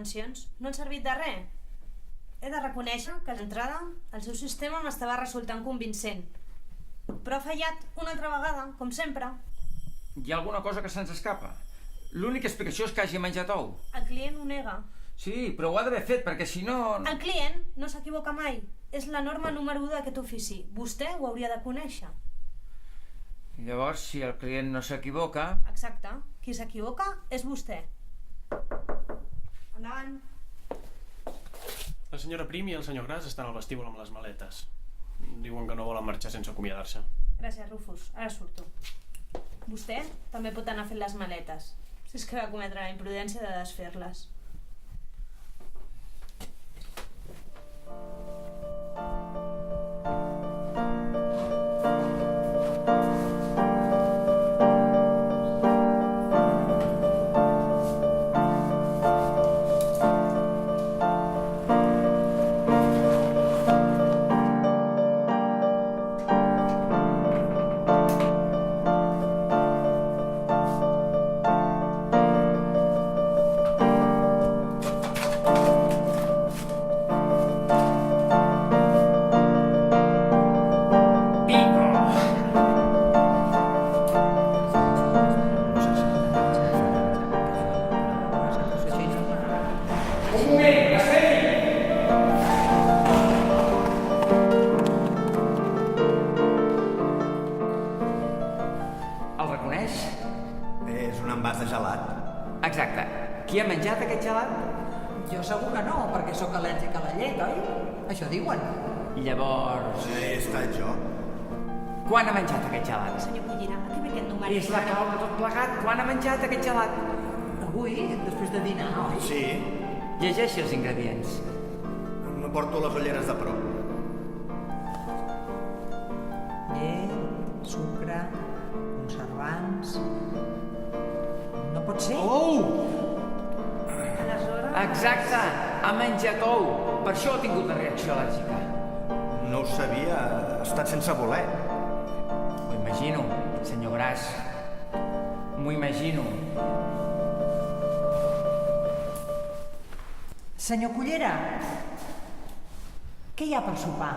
intervencions no han servit de res. He de reconèixer que d'entrada el seu sistema m'estava resultant convincent. Però ha fallat una altra vegada, com sempre. Hi ha alguna cosa que se'ns escapa? L'única explicació és que hagi menjat ou. El client ho nega. Sí, però ho ha d'haver fet, perquè si no... El client no s'equivoca mai. És la norma número 1 d'aquest ofici. Vostè ho hauria de conèixer. Llavors, si el client no s'equivoca... Exacte. Qui s'equivoca és vostè. Endavant. La senyora Prim i el senyor Gras estan al vestíbul amb les maletes. Diuen que no volen marxar sense acomiadar-se. Gràcies, Rufus. Ara surto. Vostè també pot anar fent les maletes, si és que va cometre la imprudència de desfer-les. El reconeix? És un envàs de gelat. Exacte. Qui ha menjat aquest gelat? Jo segur que no, perquè sóc al·lèrgic a la llet, oi? Això diuen. Llavors... He estat jo. Quan ha menjat aquest gelat? Senyor Cullera, aquí ve aquest número. És la clau de tot plegat. Quan ha menjat aquest gelat? Avui, després de dinar, oi? Sí, Llegeixi els ingredients. no porto les ulleres de prop. Llet, sucre, conservants... No pot ser? Oh! Aleshores... Exacte! Ha menjat ou. Per això ha tingut una reacció al·lèrgica. No ho sabia, ha estat sense voler. M'ho imagino, senyor Gras. M'ho imagino. Senyor Cullera, què hi ha per sopar?